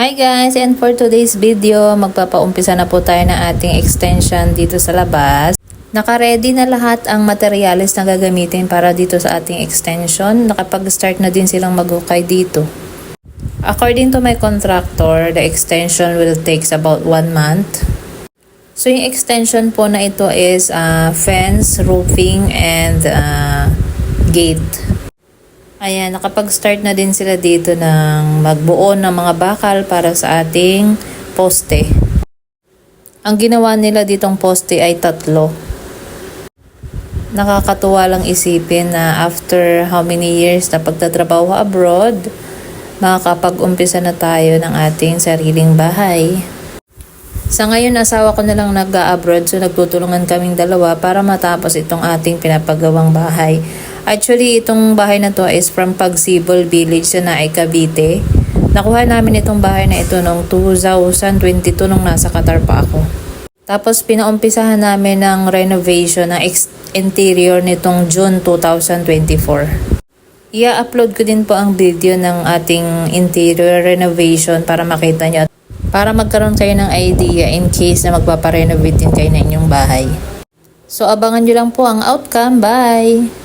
Hi guys, and for today's video, magpapaumpisa na po tayo ng ating extension dito sa labas. Naka-ready na lahat ang materials na gagamitin para dito sa ating extension. Nakapag-start na din silang maghukay dito. According to my contractor, the extension will take about 1 month. So yung extension po na ito is fence, roofing, and gate. Ayan, nakapag-start na din sila dito ng magbuo ng mga bakal para sa ating poste. Ang ginawa nila ditong poste ay 3. Nakakatuwa lang isipin na after how many years na pagtatrabaho abroad, makakapag-umpisa na tayo ng ating sariling bahay. Sa ngayon, asawa ko na lang nag-abroad, so nagtutulungan kaming dalawa para matapos itong ating pinapagawang bahay. Actually, itong bahay na to is from Pagsibol Village sa Naay, Cavite. Nakuha namin itong bahay na ito noong 2022 nung nasa Qatar pa ako. Tapos pinaumpisahan namin ng renovation ng interior nitong June 2024. I-upload ko din po ang video ng ating interior renovation para makita nyo. Para magkaroon kayo ng idea in case na magpaparenovate din kayo ng inyong bahay. So abangan nyo lang po ang outcome. Bye!